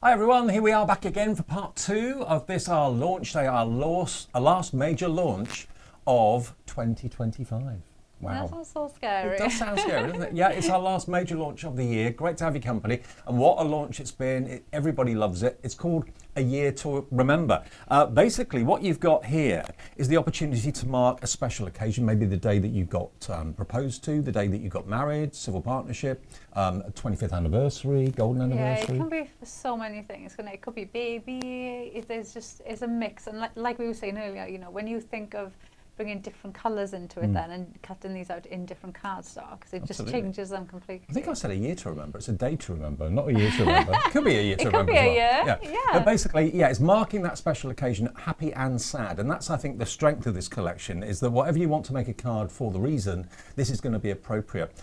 Hi everyone, here we are back again for part 2 of this, our launch day, our last major launch of 2025. Wow. That sounds so scary. It does sound scary, doesn't it? Yeah, it's our last major launch of the year. Great to have your company. And what a launch it's been. Everybody loves it. It's called A Year to Remember. Basically, what you've got here is the opportunity to mark a special occasion, maybe the day that you got proposed to, the day that you got married, civil partnership, 25th anniversary, golden anniversary. Yeah, it can be for so many things. It could be baby. It's a mix. And like we were saying earlier, you know, when you think of bringing different colours into it then and cutting these out in different cardstocks, it just changes them completely. I think I said a year to remember. It's a day to remember, not a year to remember. It could be a year to remember. It could be as well. a year, yeah. But basically, yeah, it's marking that special occasion, happy and sad. And that's, I think, the strength of this collection, is that whatever you want to make a card for the reason, this is going to be appropriate.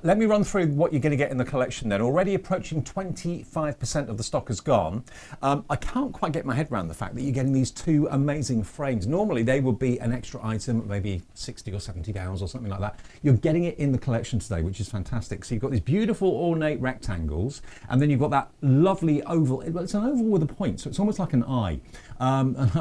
Let me run through what you're going to get in the collection then. Already approaching 25% of the stock has gone. I can't quite get my head around the fact that you're getting these two amazing frames. Normally, they would be an extra item, maybe 60 or 70 pounds or something like that. You're getting it in the collection today, which is fantastic. So you've got these beautiful ornate rectangles, and then you've got that lovely oval. It's an oval with a point, so it's almost like an eye.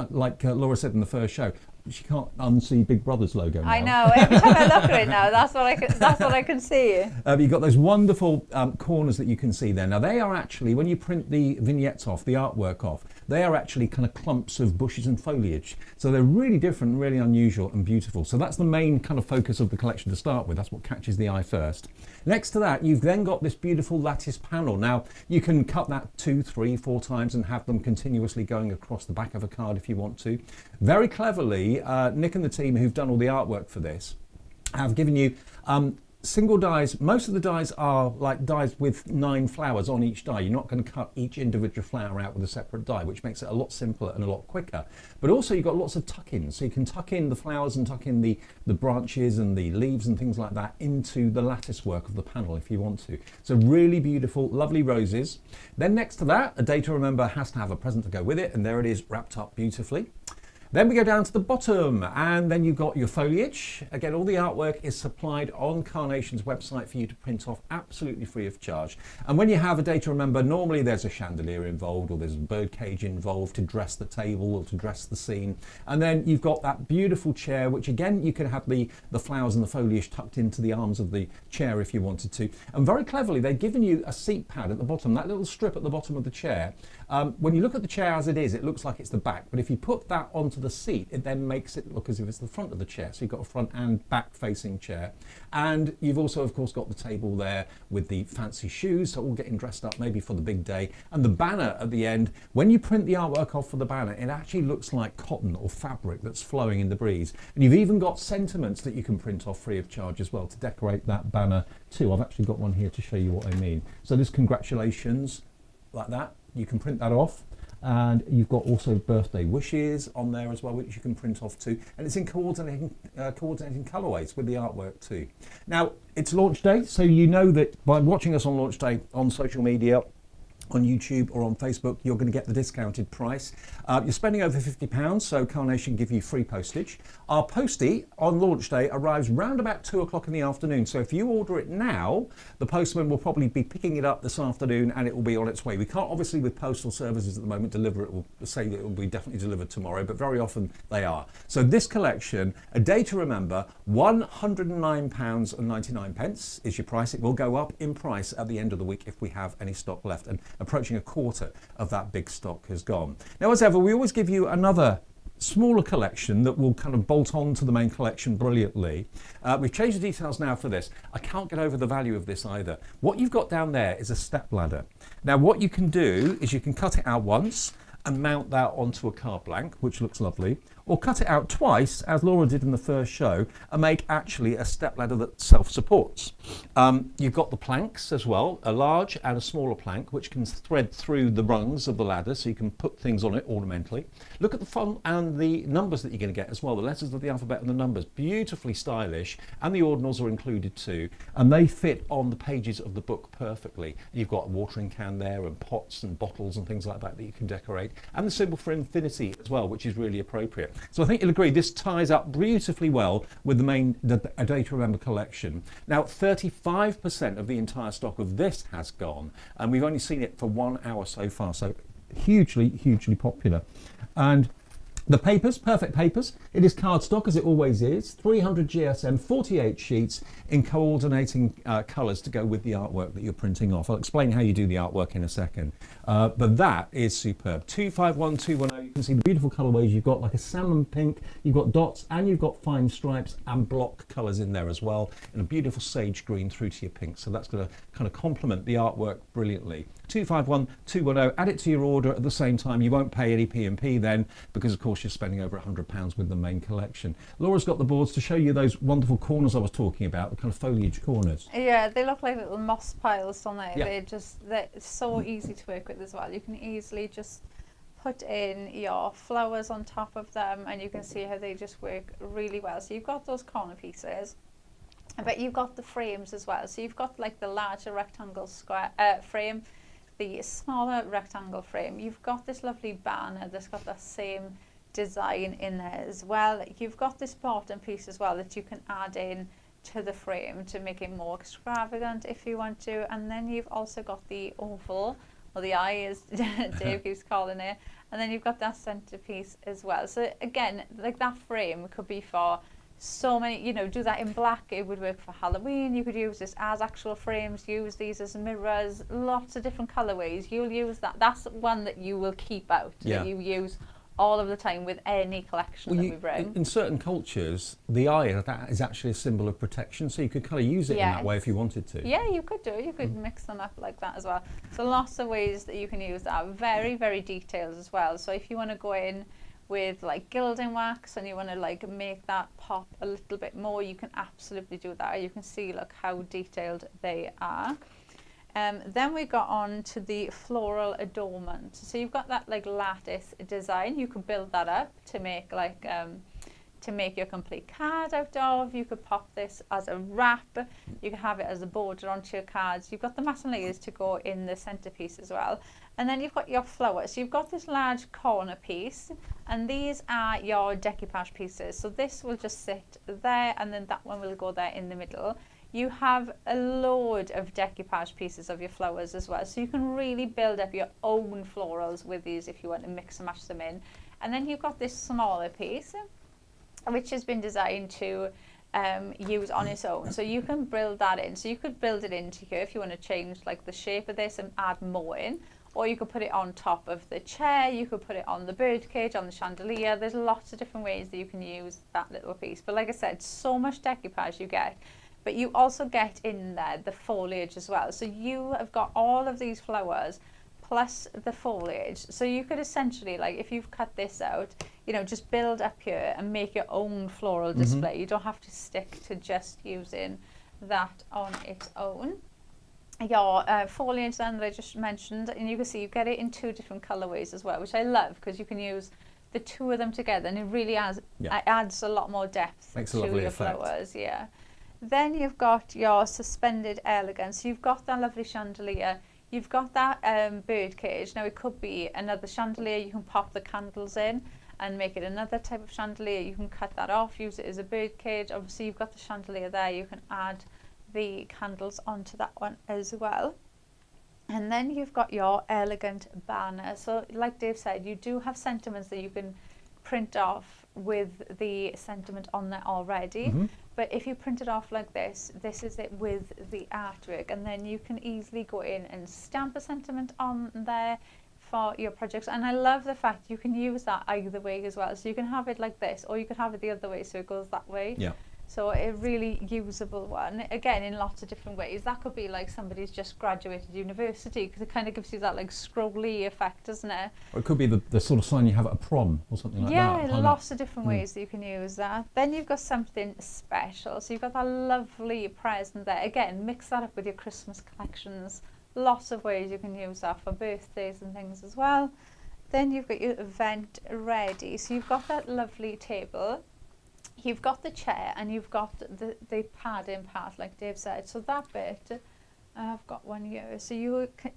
Like Laura said in the first show, she can't unsee Big Brother's logo now. I know. Every time I look at it now, that's what I can see. You've got those wonderful corners that you can see there. Now they are actually, when you print the vignettes off, the artwork off, they are actually kind of clumps of bushes and foliage. So they're really different, really unusual and beautiful. So that's the main kind of focus of the collection to start with. That's what catches the eye first. Next to that, you've then got this beautiful lattice panel. Now you can cut that 2, 3, 4 times and have them continuously going across the back of a card if you want to. Very cleverly, Nick and the team who've done all the artwork for this have given you single dies. Most of the dies are like dies with 9 flowers on each die. You're not going to cut each individual flower out with a separate die, which makes it a lot simpler and a lot quicker. But also you've got lots of tuck-ins, so you can tuck in the flowers and tuck in the branches and the leaves and things like that into the lattice work of the panel if you want to. So really beautiful, lovely roses. Then next to that, a day to remember has to have a present to go with it, and there it is, wrapped up beautifully. Then we go down to the bottom, and then you've got your foliage. Again, all the artwork is supplied on Carnation's website for you to print off absolutely free of charge. And when you have a day to remember, normally there's a chandelier involved, or there's a bird cage involved to dress the table or to dress the scene. And then you've got that beautiful chair, which again, you can have the flowers and the foliage tucked into the arms of the chair if you wanted to. And very cleverly, they've given you a seat pad at the bottom, that little strip at the bottom of the chair. When you look at the chair as it is, it looks like it's the back, but if you put that onto the seat, it then makes it look as if it's the front of the chair. So you've got a front and back facing chair. And you've also, of course, got the table there with the fancy shoes, so all getting dressed up maybe for the big day. And the banner at the end, when you print the artwork off for the banner, it actually looks like cotton or fabric that's flowing in the breeze. And you've even got sentiments that you can print off free of charge as well to decorate that banner too. I've actually got one here to show you what I mean. So there's congratulations, like that. You can print that off. And you've got also birthday wishes on there as well, which you can print off too. And it's in coordinating colourways with the artwork too. Now, it's launch day, so you know that by watching us on launch day on social media, on YouTube or on Facebook, you're going to get the discounted price. You're spending over £50, so Carnation give you free postage. Our postie on launch day arrives round about 2 o'clock in the afternoon. So if you order it now, the postman will probably be picking it up this afternoon and it will be on its way. We can't obviously with postal services at the moment deliver it, will say that it will be definitely delivered tomorrow, but very often they are. So this collection, a day to remember, £109.99 is your price. It will go up in price at the end of the week if we have any stock left. And approaching a quarter of that big stock has gone. Now, as ever, we always give you another smaller collection that will kind of bolt on to the main collection brilliantly. We've changed the details now for this. I can't get over the value of this either. What you've got down there is a step ladder. Now, what you can do is you can cut it out once and mount that onto a card blank, which looks lovely, or cut it out twice, as Laura did in the first show, and make actually a stepladder that self-supports. You've got the planks as well, a large and a smaller plank, which can thread through the rungs of the ladder, so you can put things on it ornamentally. Look at the font and the numbers that you're going to get as well, the letters of the alphabet and the numbers, beautifully stylish, and the ordinals are included too, and they fit on the pages of the book perfectly. You've got a watering can there, and pots and bottles and things like that that you can decorate. and the symbol for infinity as well, which is really appropriate. So I think you'll agree this ties up beautifully well with the A Day to Remember collection. Now 35% of the entire stock of this has gone, and we've only seen it for 1 hour so far, so hugely popular. And the papers, perfect papers. It is cardstock, as it always is. 300 GSM, 48 sheets in coordinating colours to go with the artwork that you're printing off. I'll explain how you do the artwork in a second. But that is superb. 251210, you can see the beautiful colourways. You've got like a salmon pink, you've got dots, and you've got fine stripes and block colours in there as well, and a beautiful sage green through to your pink. So that's going to kind of complement the artwork brilliantly. 251210, add it to your order at the same time. You won't pay any P&P then, because of course you're spending over £100 with the main collection. Laura's got the boards to show you those wonderful corners I was talking about, the kind of foliage corners. Yeah, they look like little moss piles, don't they? Yeah. They're so easy to work with as well. You can easily just put in your flowers on top of them, and you can see how they just work really well. So you've got those corner pieces, but you've got the frames as well. So you've got like the larger rectangle square frame, the smaller rectangle frame. You've got this lovely banner that's got that same design in there as well. You've got this bottom piece as well that you can add in to the frame to make it more extravagant if you want to. And then you've also got the oval, or the eye as Dave keeps calling it, and then you've got that centerpiece as well. So again, like that frame could be for so many, you know, do that in black, it would work for Halloween. You could use this as actual frames, use these as mirrors, lots of different colorways. You'll use that. That's one that you will keep out, Yeah. that you use all of the time with any collection that we bring. In certain cultures, the eye is actually a symbol of protection, so you could kind of use it in that way if you wanted to. Yeah, you could do. You could mix them up like that as well. So lots of ways that you can use that. Very detailed as well. So if you want to go in with like gilding wax and you want to like make that pop a little bit more, you can absolutely do that. You can see, look how detailed they are. Then we got on to the floral adornment. So you've got that like lattice design. You could build that up to make like to make your complete card out of. You could pop this as a wrap. You can have it as a border onto your cards. You've got the matte layers to go in the centerpiece as well. And then you've got your flowers. So you've got this large corner piece, and these are your decoupage pieces. So this will just sit there, and then that one will go there in the middle. You have a load of decoupage pieces of your flowers as well. So you can really build up your own florals with these if you want to mix and match them in. And then you've got this smaller piece, which has been designed to use on its own. So you can build that in. So you could build it into here if you want to change like the shape of this and add more in. Or you could put it on top of the chair, you could put it on the birdcage, on the chandelier. There's lots of different ways that you can use that little piece. But like I said, so much decoupage you get. But you also get in there the foliage as well. So you have got all of these flowers plus the foliage. So you could essentially, like if you've cut this out, you know, just build up here and make your own floral display. You don't have to stick to just using that on its own. Your foliage then that I just mentioned, and you can see you get it in two different colorways as well, which I love because you can use the two of them together, and it really adds a lot more depth to your flowers. Yeah. Then you've got your suspended elegance. You've got that lovely chandelier. You've got that bird cage. Now it could be another chandelier. You can pop the candles in and make it another type of chandelier. You can cut that off, use it as a bird cage. Obviously you've got the chandelier there. You can add the candles onto that one as well. And then you've got your elegant banner. So like Dave said, you do have sentiments that you can print off with the sentiment on there already. But if you print it off like this is it with the artwork, and then you can easily go in and stamp a sentiment on there for your projects. And I love the fact you can use that either way as well. So you can have it like this, or you could have it the other way so it goes that way. Yeah. So a really usable one, again, in lots of different ways. That could be like somebody's just graduated university, because it kind of gives you that like scrolly effect, doesn't it? Or it could be the sort of sign you have at a prom or something like that. Yeah, lots of different ways that you can use that. Then you've got something special. So you've got that lovely present there. Again, mix that up with your Christmas collections. Lots of ways you can use that for birthdays and things as well. Then you've got your event ready. So you've got that lovely table. You've got the chair, and you've got the padding part, like Dave said. So that bit, I've got one here. So you can,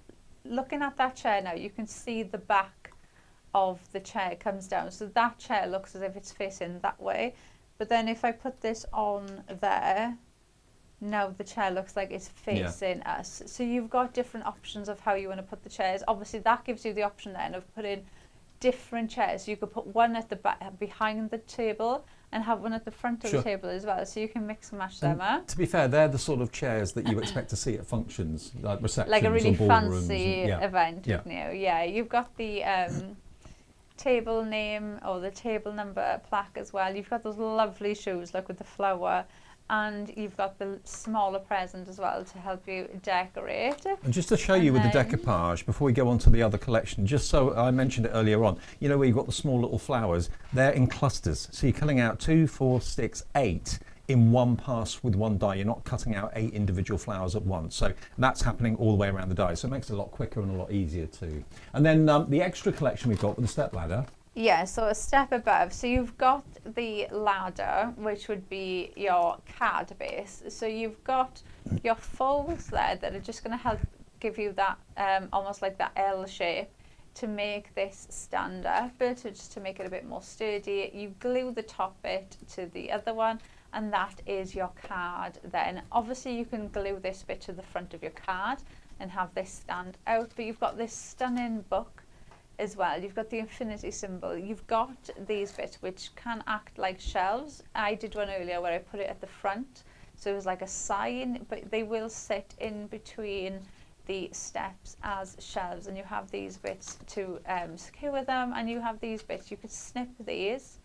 looking at that chair now, you can see the back of the chair comes down. So that chair looks as if it's facing that way. But then if I put this on there, now the chair looks like it's facing us. So you've got different options of how you want to put the chairs. Obviously that gives you the option then of putting different chairs. You could put one at the back behind the table and have one at the front of the table as well, so you can mix and match them up. To be fair, they're the sort of chairs that you expect to see at functions, like receptions like a really or ballrooms fancy event, yeah. wouldn't you? Yeah, you've got the table name or the table number plaque as well. You've got those lovely shoes, like with the flower, and you've got the smaller present as well to help you decorate. And just to show you with the decoupage, before we go on to the other collection, just so I mentioned it earlier on, you know where you've got the small little flowers, they're in clusters. So you're cutting out 2, 4, 6, 8 in one pass with one die. You're not cutting out 8 individual flowers at once. So that's happening all the way around the die. So it makes it a lot quicker and a lot easier too. And then the extra collection we've got with the step ladder. Yeah, so a step above. So you've got the ladder, which would be your card base. So you've got your folds there that are just going to help give you that almost like that L shape to make this stand up, just to make it a bit more sturdy. You glue the top bit to the other one, and that is your card then. Obviously you can glue this bit to the front of your card and have this stand out, but you've got this stunning book as well. You've got the infinity symbol. You've got these bits which can act like shelves. I did one earlier where I put it at the front, so it was like a sign, but they will sit in between the steps as shelves, and you have these bits to secure them, and you have these bits, you could snip these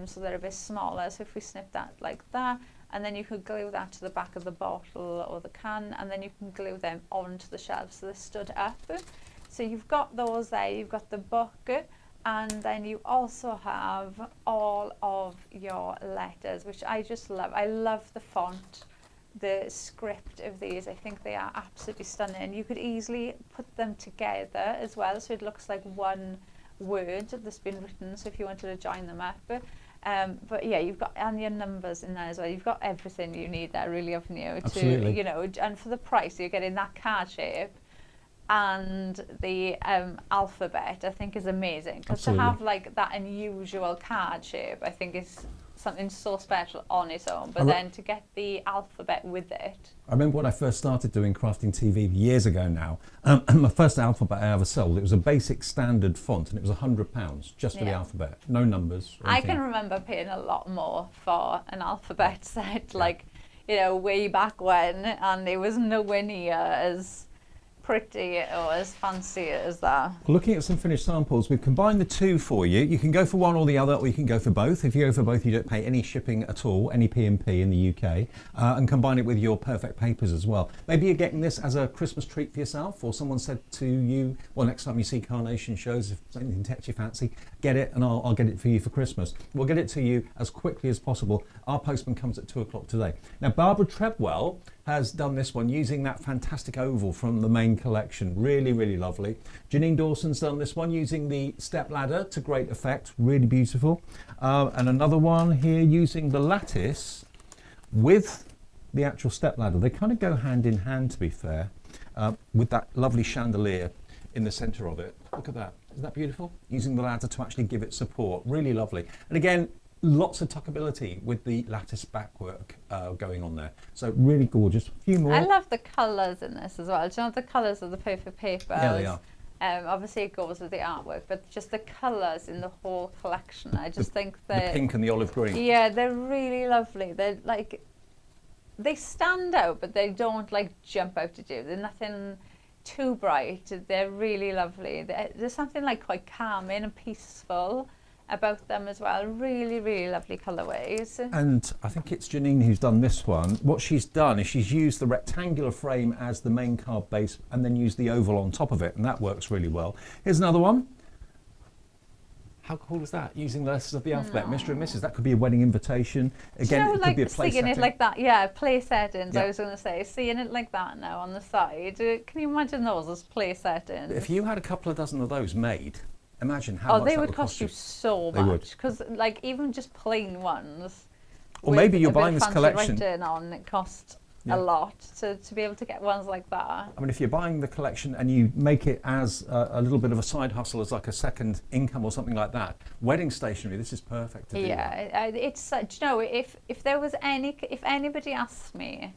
so they're a bit smaller. So if we snip that like that, and then you could glue that to the back of the bottle or the can, and then you can glue them onto the shelves so they're stood up. So you've got those there, you've got the book, and then you also have all of your letters, which I just love. I love the font, the script of these. I think they are absolutely stunning. You could easily put them together as well, so it looks like one word that's been written, so if you wanted to join them up. But yeah, you've got, and your numbers in there as well. You've got everything you need there, really, haven't you? Absolutely. To, you know, and for the price, you're getting that card shape and the alphabet, I think is amazing, because to have like that unusual card shape, I think is something so special on its own, but then to get the alphabet with it. I remember when I first started doing crafting TV years ago now, my first alphabet I ever sold, it was a basic standard font, and it was £100 just for the alphabet, no numbers or I anything. can remember paying a lot more for an alphabet set, like, you know, way back when, and it was nowhere near as pretty or as fancy as that. Looking at some finished samples, we've combined the two for you. You can go for one or the other, or you can go for both. If you go for both, you don't pay any shipping at all, any P&P in the UK, and combine it with your perfect papers as well. Maybe you're getting this as a Christmas treat for yourself, or someone said to you, well, next time you see Carnation shows, if something takes your fancy, get it and I'll get it for you for Christmas. We'll get it to you as quickly as possible. Our postman comes at 2 o'clock today. Now, Barbara Treadwell has done this one using that fantastic oval from the main collection. Really, really lovely. Janine Dawson's done this one using the step ladder to great effect. Really beautiful. And another one here using the lattice with the actual step ladder. They kind of go hand in hand, to be fair, with that lovely chandelier in the centre of it. Look at that. Isn't that beautiful? Using the ladder to actually give it support. Really lovely. And again, lots of tuckability with the lattice backwork going on there. So really gorgeous. A few more. I love the colours in this as well. Do you know the colours of the perfect papers? Yeah, they are. Obviously it goes with the artwork, but just the colours in the whole collection, I just think the pink and the olive green. Yeah, they're really lovely. They're like, they stand out, but they don't like jump out at you. They're nothing too bright. They're really lovely. There's something like quite calming and peaceful about them as well. Really, really lovely colourways. And I think it's Janine who's done this one. What she's done is she's used the rectangular frame as the main card base and then used the oval on top of it, and that works really well. Here's another one. How cool is that? Using the letters of the alphabet, Mr. and Mrs. That could be a wedding invitation. Again, you know, it like could be a play seeing setting. it like that, yeah, play settings. Yeah. I was going to say, seeing it like that now on the side. Can you imagine those as play settings? If you had a couple of dozen of those made, imagine how much they that would cost you so They would. much, because like even just plain ones. Or with maybe you're a bit buying of this fancy collection. writing on, it cost Yeah. a lot to be able to get ones like that. I mean, if you're buying the collection and you make it as a little bit of a side hustle, as like a second income or something like that, wedding stationery, this is perfect to do that. Yeah, it's do you know, if there was if anybody asked me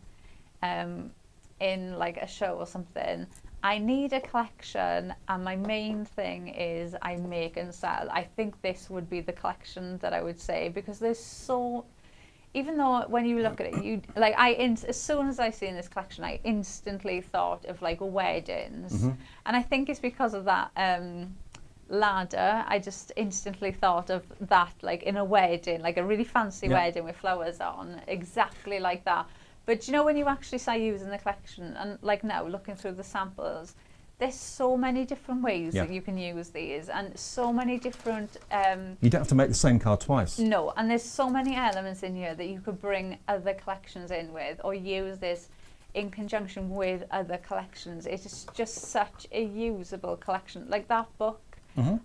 in like a show or something, I need a collection and my main thing is I make and sell, I think this would be the collection that I would say, because there's so, even though when you look at it, you like as soon as I seen this collection, I instantly thought of like weddings, and I think it's because of that ladder. I just instantly thought of that, like in a wedding, like a really fancy wedding with flowers on, exactly like that. But you know, when you actually start using the collection, and like now looking through the samples, there's so many different ways that you can use these, and so many different you don't have to make the same card twice. no, and there's so many elements in here that you could bring other collections in with, or use this in conjunction with other collections. It is just such a usable collection. Like that book,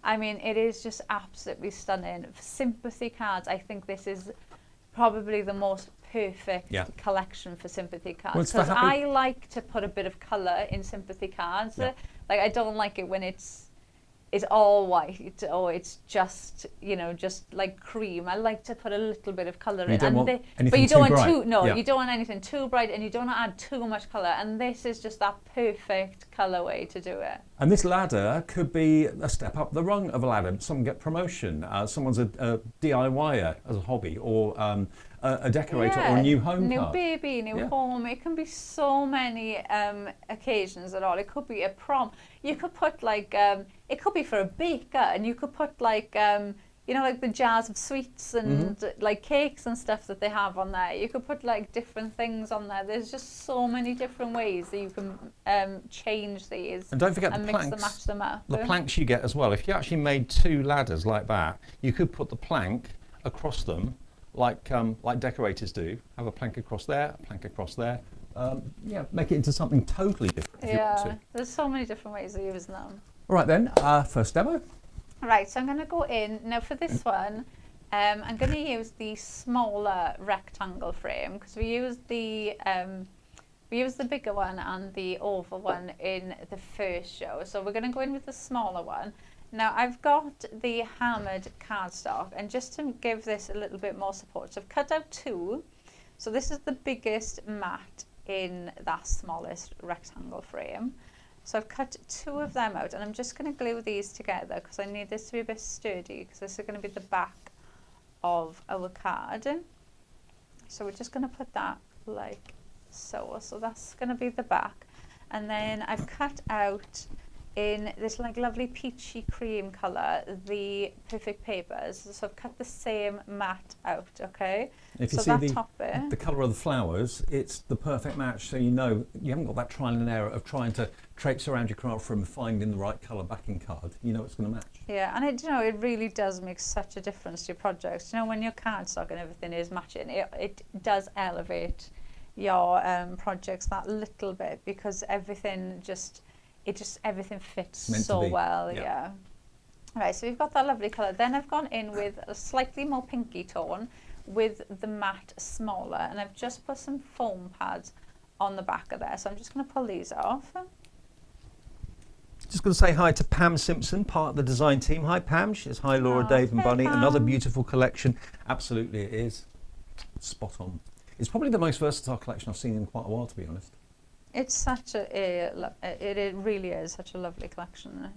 I mean, it is just absolutely stunning. For sympathy cards, I think this is probably the most perfect collection for sympathy cards, because I like to put a bit of colour in sympathy cards. Like I don't like it when it's all white or it's just, you know, just like cream. I like to put a little bit of colour in. But you don't want you don't want anything too bright, and you don't want to add too much colour. And this is just that perfect colourway to do it. And this ladder could be a step up the rung of a ladder. Someone get promotion. Someone's a DIYer as a hobby, or a decorator, or a new home new card. baby, new home. It can be so many occasions at all. It could be a prom. You could put like it could be for a baker, and you could put like you know, like the jars of sweets and like cakes and stuff that they have on there. You could put like different things on there. There's just so many different ways that you can change these. And don't forget and the mix planks. them, match them up. The planks you get as well. If you actually made two ladders like that, you could put the plank across them, like decorators do. Have a plank across there, a plank across there. Yeah, make it into something totally different if you want to. There's so many different ways of using them. All right then, first demo. Right, so I'm going to go in now for this one. I'm going to use the smaller rectangle frame, because we used the bigger one and the oval one in the first show. So we're going to go in with the smaller one. Now I've got the hammered cardstock, and just to give this a little bit more support, so I've cut out two. So this is the biggest mat in that smallest rectangle frame. So I've cut two of them out, and I'm just going to glue these together because I need this to be a bit sturdy, because this is going to be the back of our card. So we're just going to put that like so. So that's going to be the back. And then I've cut out in this like lovely peachy cream colour the perfect papers. So I've cut the same mat out, okay? If you so see that the colour of the flowers, it's the perfect match, so you know you haven't got that trial and error of trying to traipse around your craft room finding the right colour backing card. You know it's going to match. Yeah, and it, you know, it really does make such a difference to your projects. You know, when your cardstock and everything is matching, it does elevate your projects that little bit, because everything everything fits so well. Yeah. Right, so we've got that lovely colour. Then I've gone in with a slightly more pinky tone with the matte smaller, and I've just put some foam pads on the back of there. So I'm just going to pull these off. Just going to say hi to Pam Simpson, part of the design team. Hi Pam. She says hi Laura, Dave and Bunny. Pam. Another beautiful collection. Absolutely it is. Spot on. It's probably the most versatile collection I've seen in quite a while, to be honest. It's such it really is such a lovely collection.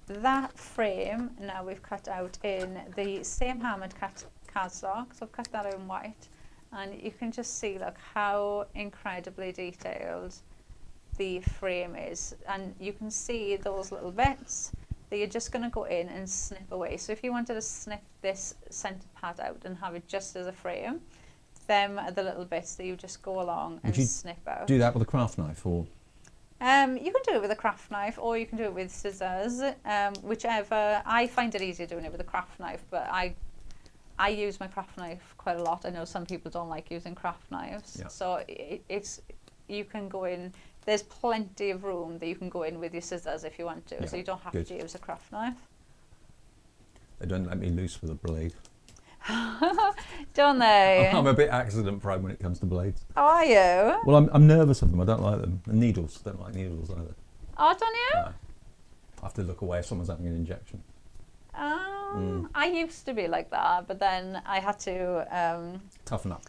That frame now we've cut out in the same hammered cardstock, so I've cut that out in white, and you can just see look how incredibly detailed the frame is, and you can see those little bits that you're just going to go in and snip away. So if you wanted to snip this centre part out and have it just as a frame, them are the little bits that you just go along and snip out. Do that with a craft knife, or? You can do it with a craft knife, or you can do it with scissors, whichever. I find it easier doing it with a craft knife, but I use my craft knife quite a lot. I know some people don't like using craft knives, so you can go in. There's plenty of room that you can go in with your scissors if you want to, so you don't have to use a craft knife. They don't let me loose with a blade. Don't they? I'm a bit accident prone when it comes to blades. How are you? Well, I'm nervous of them. I don't like them. And needles. Don't like needles either. Oh, don't you? No. I have to look away if someone's having an injection. I used to be like that, but then I had to, Toughen up.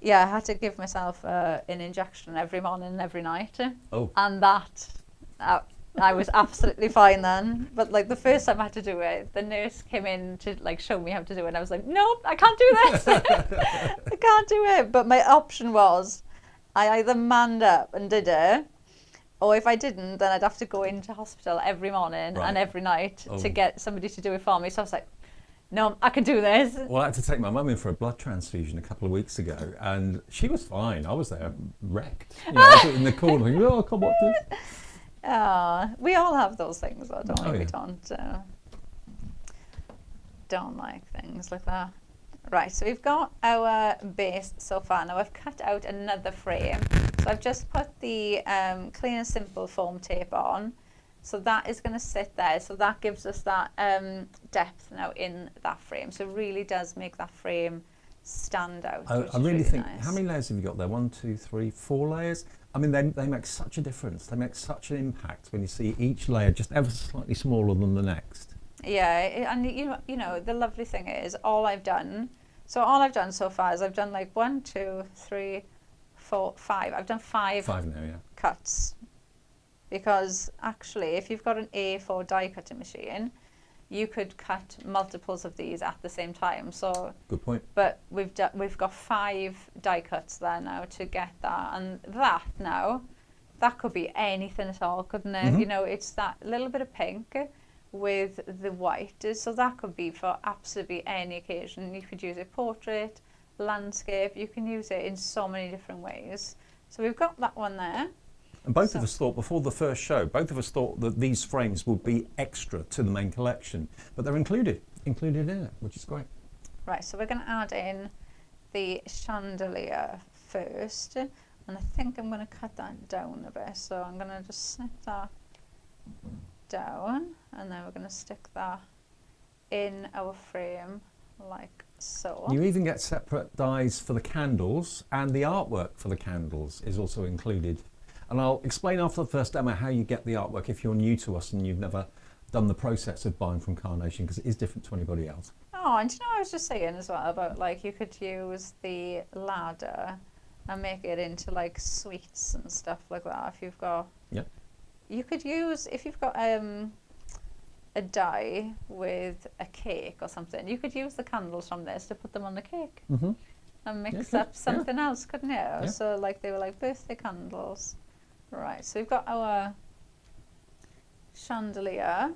I had to give myself an injection every morning and every night. Oh. And that, I was absolutely fine then. But like the first time I had to do it, the nurse came in to like show me how to do it. And I was like, nope, I can't do this. I can't do it. But my option was I either manned up and did it, or if I didn't, then I'd have to go into hospital every morning and every night to get somebody to do it for me. So I was like, no, I can do this. Well, I had to take my mum in for a blood transfusion a couple of weeks ago, and she was fine. I was there wrecked. You know, I was in the corner thinking, oh, I can't watch this. We all have those things, though, don't we? Oh, yeah. We don't like things like that. Right, so we've got our base so far. Now I've cut out another frame. So I've just put the Clean and Simple foam tape on. So that is going to sit there. So that gives us that depth now in that frame. So it really does make that frame stand out. I really think, nice. how many layers have you got there? 1, 2, 3, 4 layers? I mean, they make such a difference. They make such an impact when you see each layer just ever so slightly smaller than the next. Yeah, and you know, the lovely thing is all I've done so far is I've done like 1, 2, 3, 4, 5. I've done 5 now, yeah. cuts. Because actually, if you've got an A4 die cutting machine, you could cut multiples of these at the same time. So good point. But we've got 5 die cuts there now to get that, and that could be anything at all, couldn't it? Mm-hmm. You know, it's that little bit of pink with the white, so that could be for absolutely any occasion. You could use it portrait, landscape. You can use it in so many different ways. So we've got that one there. And both of us thought, before the first show, that these frames would be extra to the main collection, but they're included in it, which is great. Right, so we're going to add in the chandelier first, and I think I'm going to cut that down a bit. So I'm going to just snip that down, and then we're going to stick that in our frame like so. You even get separate dies for the candles, and the artwork for the candles is also included. And I'll explain after the first demo how you get the artwork if you're new to us and you've never done the process of buying from Carnation, because it is different to anybody else. Oh, and you know, I was just saying as well about like you could use the ladder and make it into like sweets and stuff like that. If you've got, you could use, if you've got a die with a cake or something, you could use the candles from this to put them on the cake and mix up something else, couldn't you? Yeah. So like they were like birthday candles. Right, so we've got our chandelier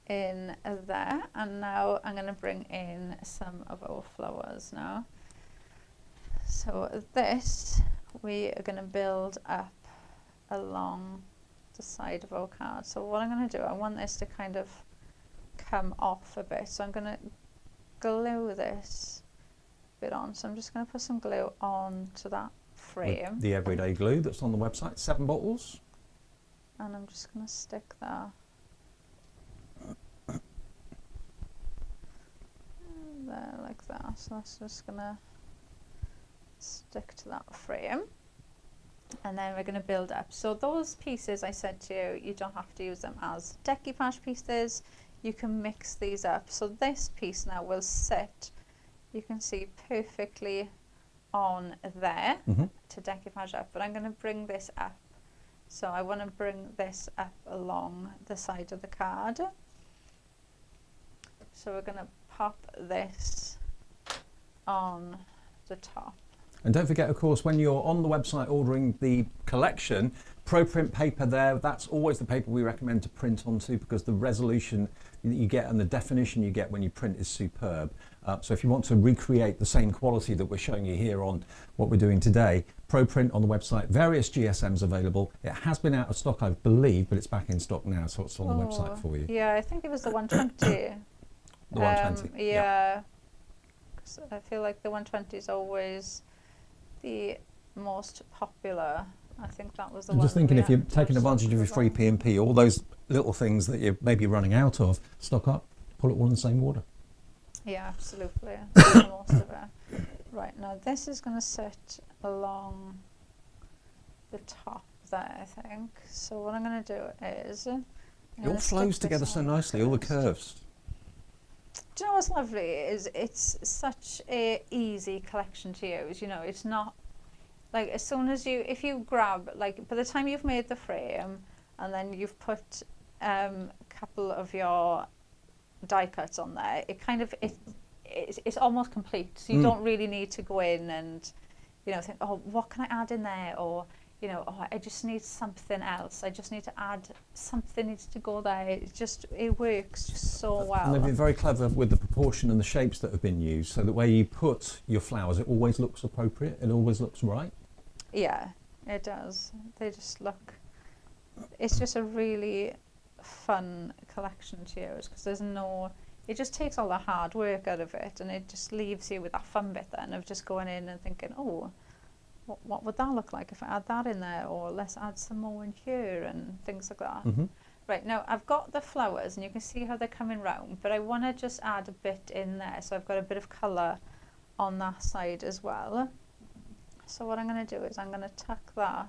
in there, and now I'm going to bring in some of our flowers now. So this we are going to build up along the side of our card. So what I'm going to do, I want this to kind of come off a bit, so I'm going to glue this bit on. So I'm just going to put some glue on to that frame. With the everyday glue that's on the website, 7 bottles. And I'm just going to stick that there like that. So that's just going to stick to that frame. And then we're going to build up. So those pieces I said to you, you don't have to use them as decoupage pieces. You can mix these up. So this piece now will sit, you can see, perfectly on there to decoupage up. But I'm going to bring this up. So I want to bring this up along the side of the card. So we're going to pop this on the top. And don't forget, of course, when you're on the website ordering the collection, ProPrint paper there, that's always the paper we recommend to print onto, because the resolution that you get and the definition you get when you print is superb. So if you want to recreate the same quality that we're showing you here on what we're doing today, ProPrint on the website, various GSMs available. It has been out of stock, I believe, but it's back in stock now, so it's on the website for you. Yeah, I think it was the 120. The 120. Yeah. 'Cause I feel like the 120 is always the most popular. I think that was the I'm one. just thinking, if you're taking advantage of your free P&P, all those little things that you're maybe running out of, stock up, pull it all in the same order. Yeah, absolutely. Make the most of it. Right, now this is going to sit along the top there, I think. So what I'm going to do is... It all flows together so nicely, all the curves. Do you know what's lovely is it's such a easy collection to use. You know, it's not like as soon as if you grab, like by the time you've made the frame and then you've put a couple of your die cuts on there, it kind of it's almost complete. So you don't really need to go in and, you know, think, oh, what can I add in there? Or, you know, oh, I just need something else. I just need to add something needs to go there. It works just so well. And they've been very clever with the proportion and the shapes that have been used, so that where you put your flowers, it always looks appropriate. It always looks right. Yeah, it does. They just look. It's just a really fun collection to use because there's no. It just takes all the hard work out of it, and it just leaves you with that fun bit then of just going in and thinking, oh. What would that look like if I add that in there, or let's add some more in here and things like that. Right, now I've got the flowers and you can see how they're coming round, but I want to just add a bit in there, so I've got a bit of colour on that side as well. So what I'm going to do is I'm going to tuck that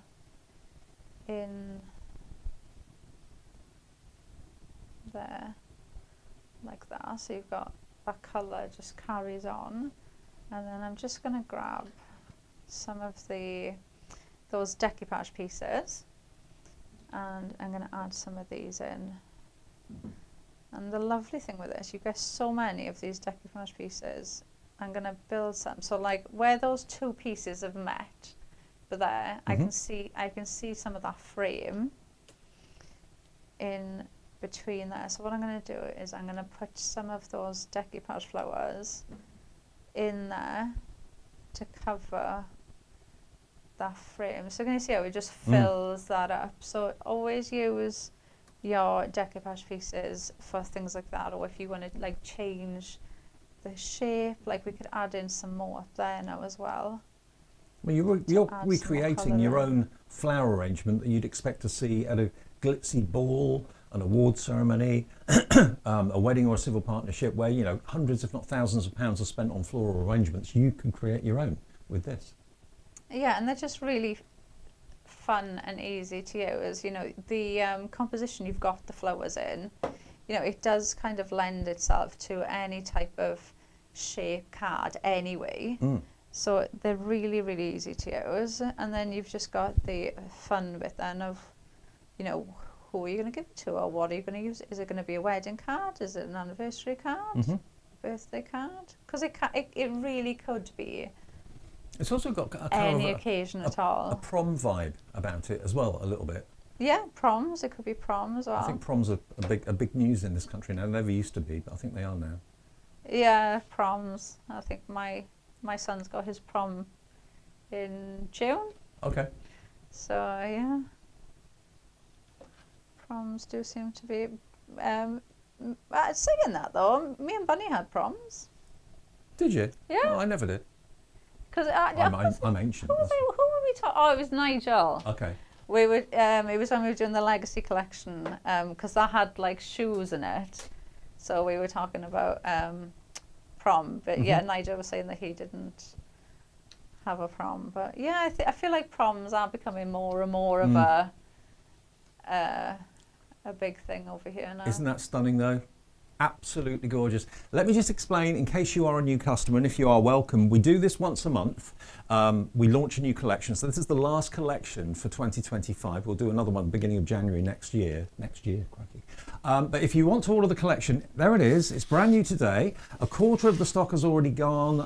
in there like that, so you've got that colour just carries on, and then I'm just going to grab some of those decoupage pieces and I'm going to add some of these in. And the lovely thing with this, you get so many of these decoupage pieces. I'm going to build some, so like where those two pieces have met for there, I can see some of that frame in between there. So what I'm going to do is I'm going to put some of those decoupage flowers in there to cover that frame. So can you see how it just fills that up? So always use your decoupage pieces for things like that, or if you want to like change the shape, like we could add in some more up there now as well. Well, you're recreating your own flower arrangement that you'd expect to see at a glitzy ball, an award ceremony, a wedding or a civil partnership where, you know, hundreds if not thousands of pounds are spent on floral arrangements. You can create your own with this. Yeah, and they're just really fun and easy to use. You know, the composition you've got the flowers in, you know, it does kind of lend itself to any type of shape card anyway. So they're really, really easy to use. And then you've just got the fun bit then of, you know, who are you going to give it to, or what are you going to use? Is it going to be a wedding card? Is it an anniversary card? Birthday card? Because it really could be. It's also got a any occasion at all. A prom vibe about it as well, a little bit. Yeah, proms. It could be prom as well. I think proms are a big news in this country now. They never used to be, but I think they are now. Yeah, proms. I think my son's got his prom in June. Okay. So yeah, proms do seem to be. Saying that though, me and Bunny had proms. Did you? Yeah. Oh, I never did. Because I'm ancient. Who were we talking? Oh, it was Nigel. Okay. We were. It was when we were doing the legacy collection. Because that had like shoes in it, so we were talking about prom. But yeah, Nigel was saying that he didn't have a prom. But yeah, I feel like proms are becoming more and more of a big thing over here now. Isn't that stunning though? Absolutely gorgeous. Let me just explain, in case you are a new customer, and if you are, welcome. We do this once a month. We launch a new collection. So this is the last collection for 2025. We'll do another one beginning of January next year. Crikey. But if you want to order the collection, there it is. It's brand new today. A quarter of the stock has already gone,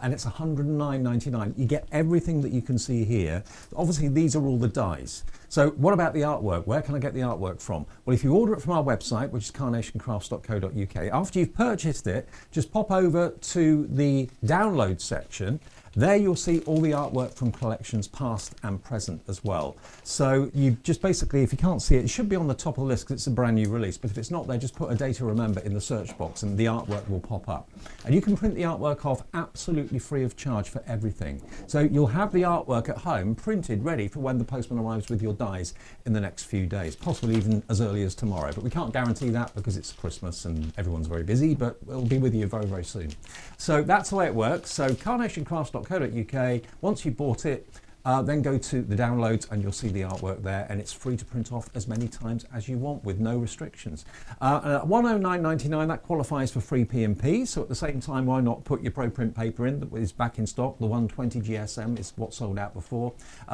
and it's $109.99. You get everything that you can see here. Obviously, these are all the dies. So what about the artwork? Where can I get the artwork from? Well, if you order it from our website, which is carnationcrafts.co.uk, after you've purchased it, just pop over to the download section There you'll see all the artwork from collections past and present as well. So you just basically, if you can't see it, it should be on the top of the list because it's a brand new release, but if it's not there, just put a data remember in the search box and the artwork will pop up. And you can print the artwork off absolutely free of charge for everything. So you'll have the artwork at home printed ready for when the postman arrives with your dies in the next few days, possibly even as early as tomorrow. But we can't guarantee that because it's Christmas and everyone's very busy, but it'll be with you very, very soon. So that's the way it works. So carnationcrafts.co.uk, once you've bought it, then go to the downloads and you'll see the artwork there, and it's free to print off as many times as you want with no restrictions. And at £109.99 that qualifies for free P&P, so at the same time why not put your ProPrint paper in that is back in stock. The 120 GSM is what sold out before.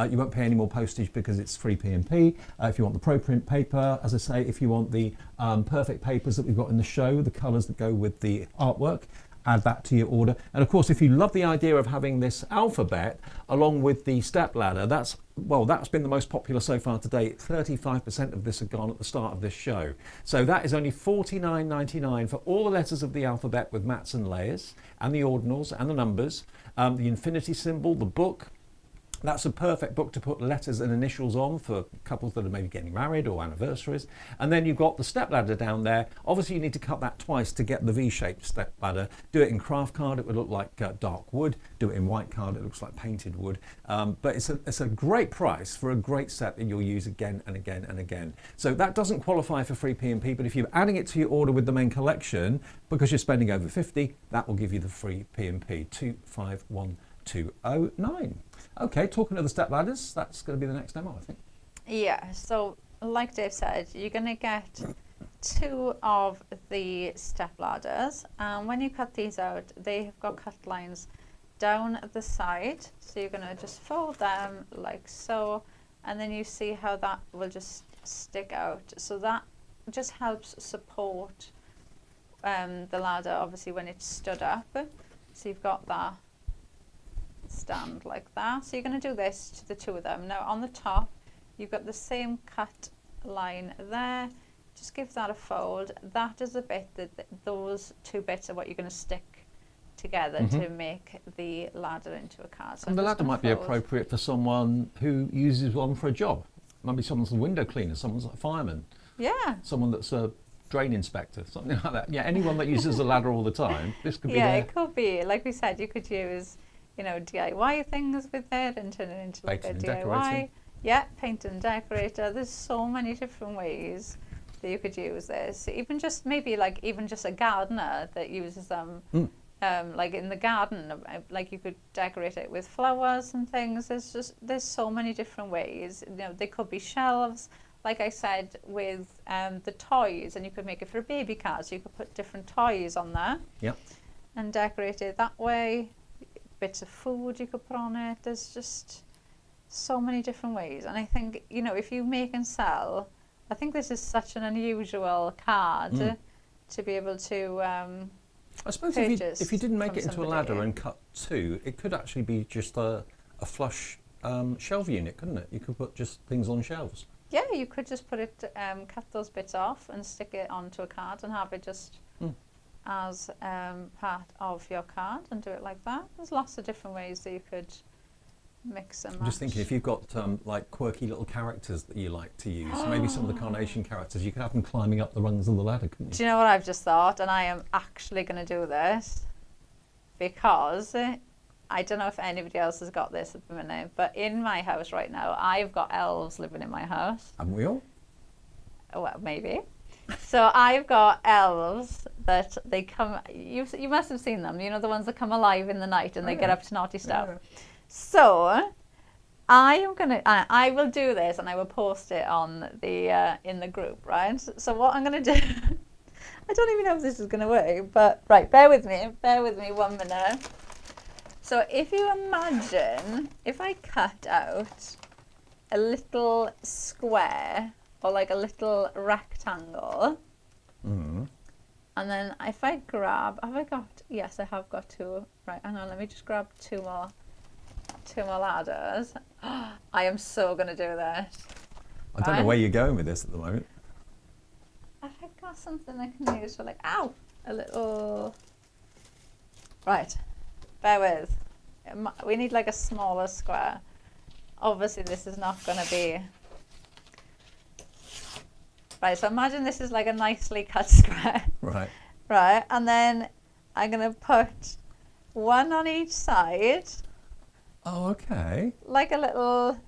You won't pay any more postage because it's free P&P. If you want the ProPrint paper, as I say, if you want the perfect papers that we've got in the show, the colours that go with the artwork, add that to your order. And of course, if you love the idea of having this alphabet along with the step ladder, that's been the most popular so far to date. 35% of this have gone at the start of this show. So that is only $49.99 for all the letters of the alphabet with mats and layers, and the ordinals and the numbers, the infinity symbol, the book. That's a perfect book to put letters and initials on for couples that are maybe getting married or anniversaries. And then you've got the step ladder down there. Obviously you need to cut that twice to get the V-shaped step ladder. Do it in craft card, it would look like dark wood. Do it in white card, it looks like painted wood. But it's a great price for a great set that you'll use again and again and again. So that doesn't qualify for free P&P, but if you're adding it to your order with the main collection, because you're spending over 50, that will give you the free P&P, 251209. Okay, talking of the step ladders, that's going to be the next demo, I think. Yeah, so like Dave said, you're going to get 2 of the step ladders, and when you cut these out, they have got cut lines down the side, so you're going to just fold them like so, and then you see how that will just stick out. So that just helps support the ladder, obviously, when it's stood up. So you've got that stand like that. So you're going to do this to the 2 of them. Now on the top you've got the same cut line there, just give that a fold. That is a bit that those 2 bits are what you're going to stick together to make the ladder into a card. So and the ladder might be appropriate for someone who uses one for a job. Maybe someone's a window cleaner, someone's a fireman, someone that's a drain inspector, something like that. Yeah, anyone that uses a ladder all the time, this could be it could be, like we said, you could use, you know, DIY things with it and turn it into like a DIY. Decorating. Yeah, paint and decorator. There's so many different ways that you could use this. Even just maybe like even just a gardener that uses them, like in the garden, like you could decorate it with flowers and things. There's so many different ways. You know, they could be shelves. Like I said, with the toys, and you could make it for a baby card, so you could put different toys on there. Yep. And decorate it that way. Bits of food you could put on it. There's just so many different ways, and I think, you know, if you make and sell, I think this is such an unusual card to be able to I suppose if you didn't make it into a ladder and cut 2, it could actually be just a flush shelf unit, couldn't it? You could put just things on shelves. Yeah, you could just put it, cut those bits off and stick it onto a card and have it just as part of your card and do it like that. There's lots of different ways that you could mix and match. I'm just thinking, if you've got like quirky little characters that you like to use, maybe some of the Carnation characters, you could have them climbing up the rungs of the ladder, couldn't you? Do you know what I've just thought? And I am actually going to do this because I don't know if anybody else has got this at the minute, but in my house right now, I've got elves living in my house. Haven't we all? Well, maybe. So I've got elves that they come, you must have seen them, you know, the ones that come alive in the night and they get up to naughty stuff. So I will do this and I will post it on the in the group, right? So what I'm going to do, I don't even know if this is going to work, but right, bear with me 1 minute. So if you imagine, if I cut out a little square or like a little rectangle, and then if I grab, yes, I have got 2, right, hang on, let me just grab 2 more ladders. I am so going to do this. I don't know where you're going with this at the moment. Have I got something I can use for like, ow, a little, right, bear with. we need like a smaller square. Obviously this is not going to be... Right, so imagine this is like a nicely cut square. Right. Right, and then I'm going to put one on each side, Oh, okay. like a little,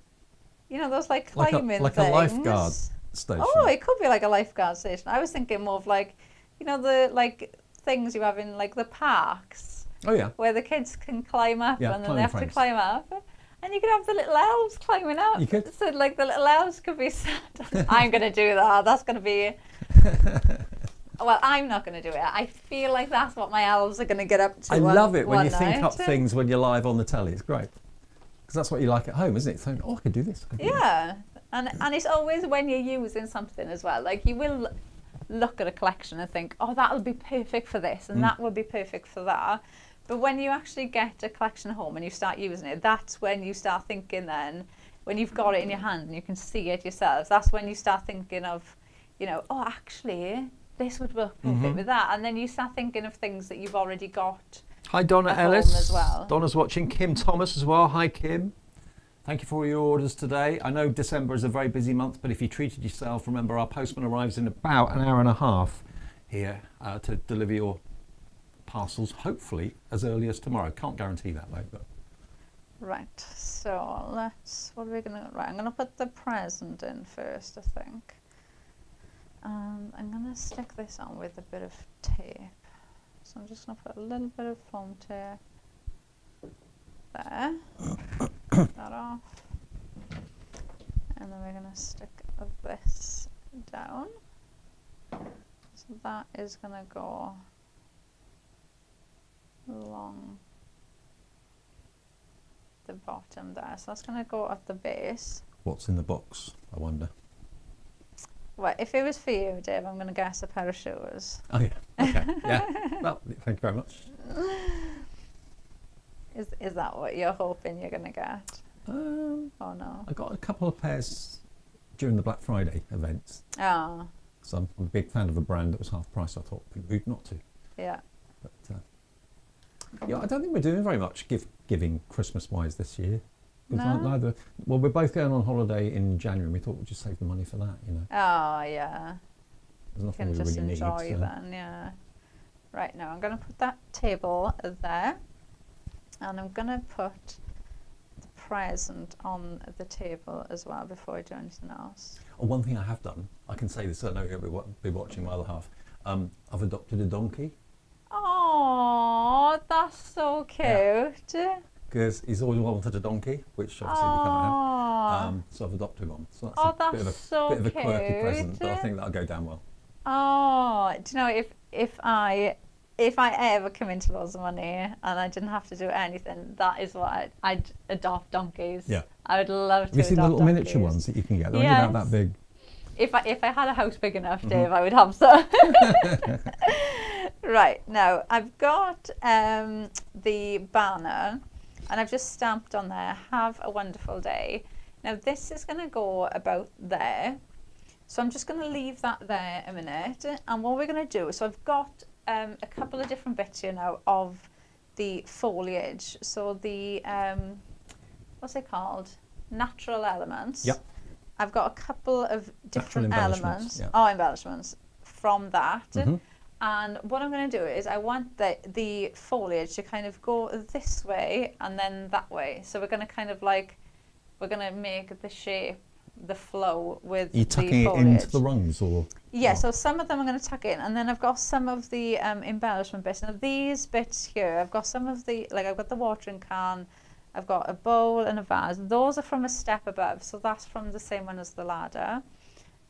you know, those like Like climbing a things. lifeguard station. Oh, it could be like a lifeguard station. I was thinking more of like, you know, the like things you have in like the parks Oh, yeah. where the kids can climb up Yeah, and then they have climbing to frames. climb up. And you could have the little elves climbing up. You could. So like the little elves could be sat. I'm going to do that. That's going to be... Well, I'm not going to do it. I feel like that's what my elves are going to get up to. I love it when one you think up night. things when you're live on the telly. It's great. Because that's what you like at home, isn't it? So, oh, I could do this. I could do that. Yeah, and it's always when you're using something as well. Like you will look at a collection and think, oh, that'll be perfect for this, and that will be perfect for that. But when you actually get a collection home and you start using it, that's when you start thinking. Then, when you've got it in your hand and you can see it yourself, that's when you start thinking of, you know, oh, actually, this would work perfect with that. And then you start thinking of things that you've already got. Hi, Donna at home Ellis. as well. Donna's watching. Kim Thomas as well. Hi, Kim. Thank you for all your orders today. I know December is a very busy month, but if you treated yourself, remember our postman arrives in about an hour and a half here to deliver your parcels, hopefully as early as tomorrow. Can't guarantee that though. But Right, so let's, what are we going to, right, I'm going to put the present in first, I think. And I'm going to stick this on with a bit of tape. So I'm just going to put a little bit of foam tape there. Take that off. And then we're going to stick this down. So that is going to go along the bottom there. So that's going to go at the base. what's in the box, I wonder? Well, if it was for you, Dave, I'm going to guess a pair of shoes. Oh, yeah. Okay. Yeah. Well, thank you very much. Is that what you're hoping you're going to get? Oh, no. I got a couple of pairs during the Black Friday events. Oh, So I'm a big fan of a brand that was half price. I thought it'd be rude not to. yeah. But yeah, I don't think we're doing very much giving Christmas-wise this year. No? Neither. Well, we're both going on holiday in January. We thought we'd just save the money for that. You know, Oh, yeah. there's You nothing can we just really enjoy need. So. then, yeah. Right, now I'm going to put that table there. And I'm going to put the present on the table as well before I do anything else. Oh, one thing I have done, I can say this. I know you'll be watching my other half. I've adopted a donkey Oh, that's so cute. because he's always wanted a donkey, which obviously we can't have. Oh, So I've adopted one. So that's Oh, a bit of a that's so bit of a quirky present, but I cute. think that'll go down well. oh, do you know if I ever come into loads of money and I didn't have to do anything, that is what I'd adopt donkeys. Yeah. I would love to Have you seen the adopt little miniature donkeys. ones that you can get? They're only about that big. If I had a house big enough, Mm-hmm. Dave, I would have some. Right, now I've got the banner and I've just stamped on there, have a wonderful day. Now this is going to go about there. So I'm just going to leave that there a minute. And what we're going to do, so I've got a couple of different bits here now of the foliage. So the, what's it called? Natural elements. Yep. I've got a couple of different embellishments, elements. yeah. Oh, embellishments from that. Mhm. And what I'm going to do is I want the foliage to kind of go this way and then that way. So we're going to kind of like, we're going to make the shape, the flow with Are you the tucking it foliage. into the rungs or? Yeah, Oh. so some of them I'm going to tuck in, and then I've got some of the embellishment bits. Now these bits here, I've got some of the, like I've got the watering can, I've got a bowl and a vase. Those are from a step above, so that's from the same one as the ladder.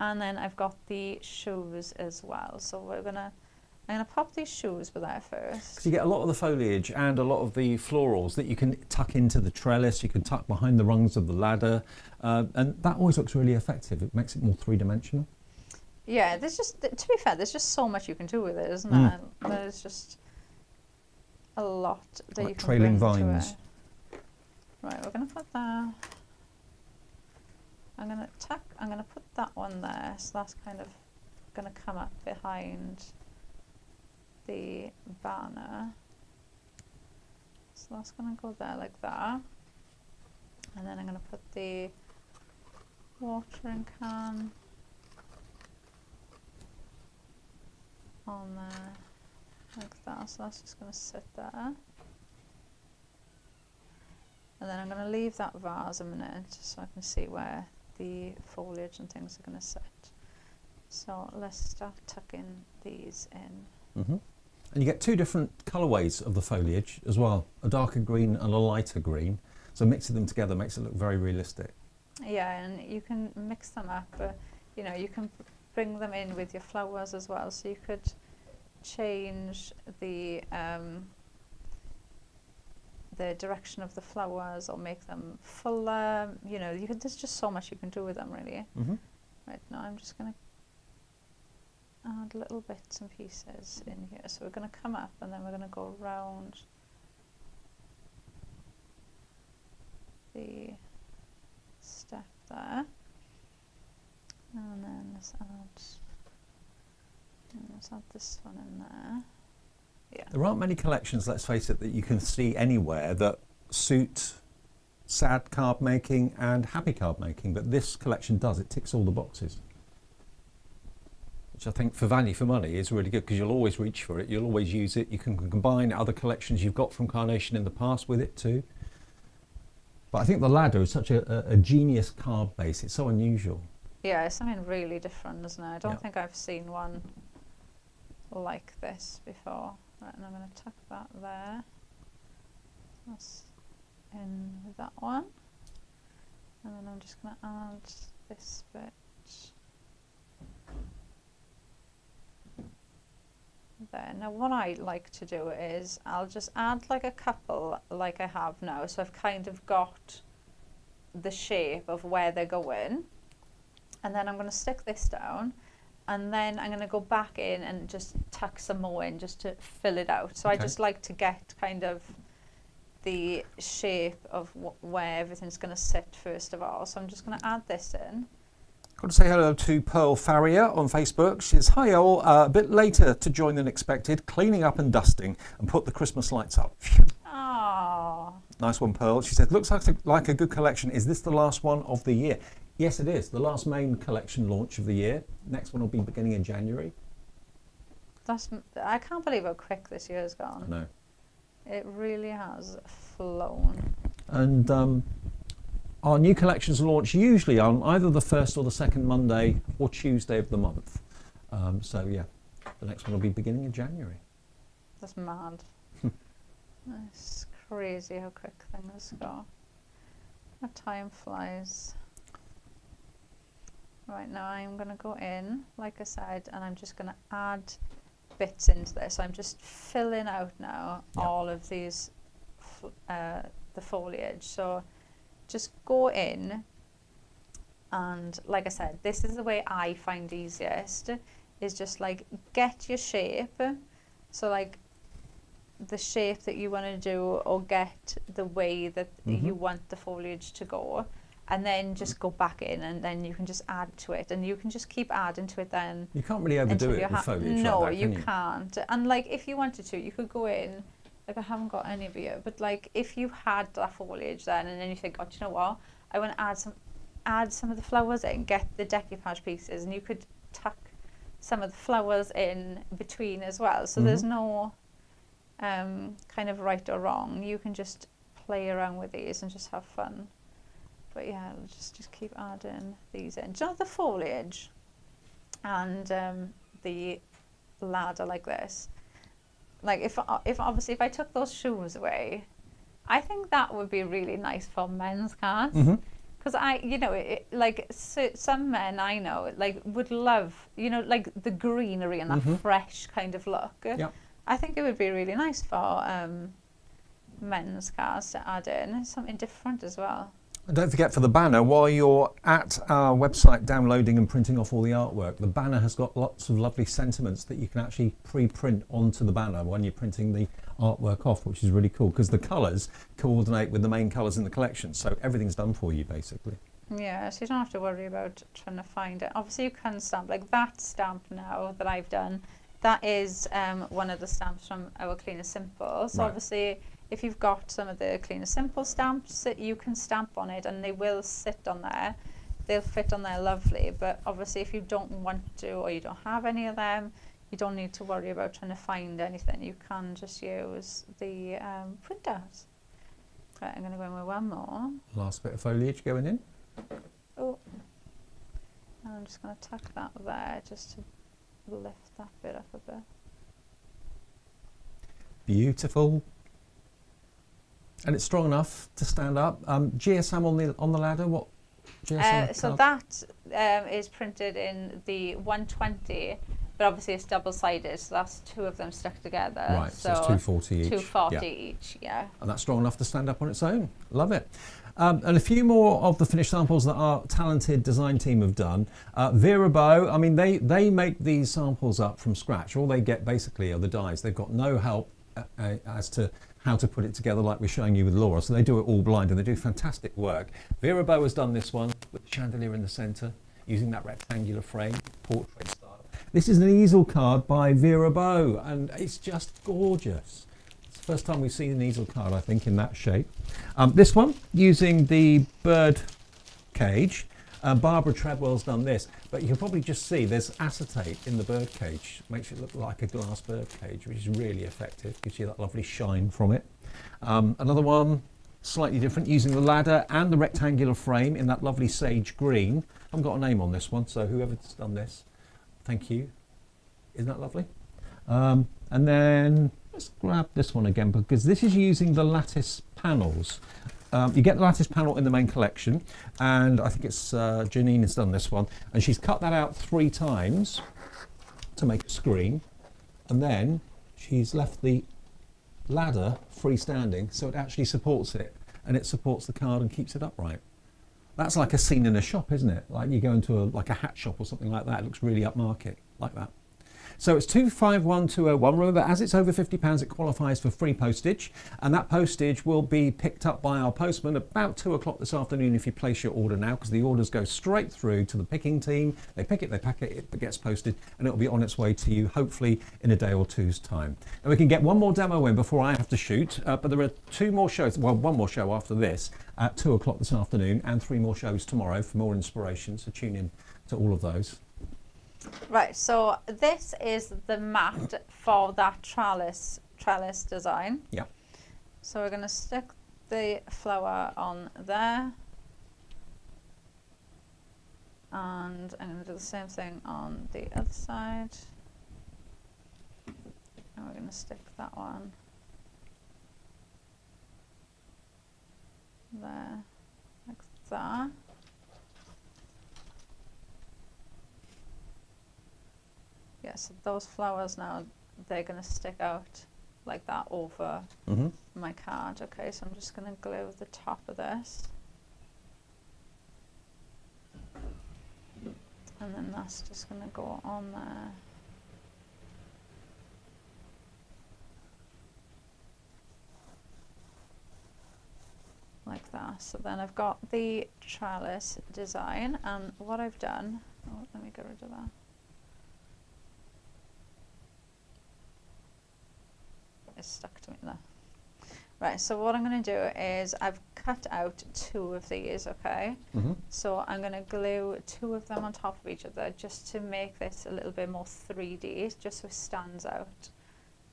And then I've got the shoes as well. So I'm gonna pop these shoes with that first. Because you get a lot of the foliage and a lot of the florals that you can tuck into the trellis, you can tuck behind the rungs of the ladder, and that always looks really effective. It makes it more three-dimensional. Yeah, there's just, to be fair, there's just so much you can do with it, isn't Mm. there? There's just a lot that Like you can trailing bring to vines. it. Right, we're going to put that. I'm going to put that one there, so that's kind of going to come up behind the banner. So So that's going to go there like that. And then I'm going to put the watering can on there like that. So that's just going to sit there. And then I'm going to leave that vase a minute so I can see where the foliage and things are going to sit. So let's start tucking these in. Mm-hmm. And you get two different colourways of the foliage as well, a darker green and a lighter green. So mixing them together makes it look very realistic. Yeah, and you can mix them up. You know, you can bring them in with your flowers as well. So you could change the direction of the flowers or make them fuller. You know, there's just so much you can do with them, really. Mm-hmm. Right, now I'm just going to add little bits and pieces in here. So we're going to come up and then we're going to go around the step there. And then let's add this one in there. Yeah. There aren't many collections, let's face it, that you can see anywhere that suit sad card making and happy card making, but this collection does. It ticks all the boxes, which I think for value for money is really good, because you'll always reach for it, you'll always use it. You can combine other collections you've got from Carnation in the past with it too. But I think the ladder is such a genius card base. It's so unusual. Yeah, it's something really different, isn't it? I don't Yeah. think I've seen one like this before. Right, and I'm going to tuck that there. That's in with that one. And then I'm just going to add this bit there. Now what I like to do is I'll just add like a couple like I have now. So I've kind of got the shape of where they're going. And then I'm going to stick this down. And then I'm going to go back in and just tuck some more in just to fill it out. So Okay. I just like to get kind of the shape of where everything's going to sit first of all. So I'm just going to add this in. Got to say hello to Pearl Farrier on Facebook. She says, hi all, a bit later to join than expected, cleaning up and dusting and put the Christmas lights up. Phew. Oh, Nice one, Pearl. She said, looks like a good collection. Is this the last one of the year? Yes, it is. The last main collection launch of the year. Next one will be beginning in January. I can't believe how quick this year's gone. No. It really has flown. And our new collections launch usually on either the first or the second Monday or Tuesday of the month. So yeah, the next one will be beginning in January. That's mad. It's crazy how quick things go. How time flies. Right, now I'm going to go in, like I said, and I'm just going to add bits into this. I'm just filling out now all of these, the foliage. So just go in, and like I said, this is the way I find easiest, is just like get your shape. So like the shape that you want to do, or get the way that you want the foliage to go. And then just go back in, and then you can just add to it, and you can just keep adding to it then. You can't really overdo it with foliage no, like that, can you can't. And like if you wanted to, you could go in, like I haven't got any of here, but like if you had that foliage then, and then you think, oh, do you know what? I want to add some of the flowers in, get the decoupage pieces, and you could tuck some of the flowers in between as well. So there's no kind of right or wrong. You can just play around with these and just have fun. But yeah, just keep adding these in. Do you know the foliage and the ladder like this? Like if obviously if I took those shoes away, I think that would be really nice for men's cards. Because some men I know like would love, like the greenery and that fresh kind of look. Yeah. I think it would be really nice for men's cards to add in something different as well. And don't forget, for the banner, while you're at our website downloading and printing off all the artwork, the banner has got lots of lovely sentiments that you can actually pre-print onto the banner when you're printing the artwork off, which is really cool because the colours coordinate with the main colours in the collection, so everything's done for you basically. Yeah, so you don't have to worry about trying to find it. Obviously you can stamp, like that stamp now that I've done, that is one of the stamps from Our Clean and Simple. So Right. obviously if you've got some of the Clean and Simple stamps that you can stamp on it and they will sit on there, they'll fit on there lovely. But obviously if you don't want to or you don't have any of them, you don't need to worry about trying to find anything. You can just use the printouts. Right, I'm going to go in with one more. Last bit of foliage going in. Oh, and I'm just going to tuck that there just to lift that bit up a bit. Beautiful. And it's strong enough to stand up. GSM on the ladder, what GSM So card? that is printed in the 120, but obviously it's double-sided, so that's two of them stuck together. Right, so it's 240 each. 240 each, yeah. And that's strong enough to stand up on its own. Love it. And a few more of the finished samples that our talented design team have done. Vera Bow, I mean, they make these samples up from scratch. All they get basically are the dies. They've got no help as to how to put it together like we're showing you with Laura. So they do it all blind and they do fantastic work. Vera Bow has done this one with the chandelier in the centre, using that rectangular frame, portrait style. This is an easel card by Vera Bow and it's just gorgeous. It's the first time we've seen an easel card, I think, in that shape. This one, using the bird cage. Barbara Treadwell's done this, but you can probably just see there's acetate in the bird cage. Makes it look like a glass bird cage, which is really effective. Gives you that lovely shine from it. Another one, slightly different, using the ladder and the rectangular frame in that lovely sage green. I haven't got a name on this one, so whoever's done this, thank you. Isn't that lovely? And then let's grab this one again, because this is using the lattice panels. You get the lattice panel in the main collection, and I think it's Janine has done this one, and she's cut that out 3 times to make a screen, and then she's left the ladder freestanding so it actually supports it, and it supports the card and keeps it upright. That's like a scene in a shop, isn't it? Like you go into like a hat shop or something like that. It looks really upmarket like that. So it's 251201. Remember, as it's over £50, it qualifies for free postage, and that postage will be picked up by our postman about 2 o'clock this afternoon if you place your order now, because the orders go straight through to the picking team. They pick it, they pack it, it gets posted, and it'll be on its way to you, hopefully in a day or two's time. And we can get one more demo in before I have to shoot, but there are 2 more shows, well, one more show after this at 2 o'clock this afternoon, and 3 more shows tomorrow for more inspiration, so tune in to all of those. Right, so this is the mat for that trellis design. Yeah. So we're going to stick the flower on there, and I'm going to do the same thing on the other side, and we're going to stick that one there, like that. Yeah, so those flowers now, they're going to stick out like that over my card. Okay, so I'm just going to glue the top of this. And then that's just going to go on there. Like that. So then I've got the trellis design, and what I've done, oh, let me get rid of that. It's stuck to me there. Right, so what I'm going to do is I've cut out 2 of these, okay? So I'm going to glue 2 of them on top of each other just to make this a little bit more 3D, just so it stands out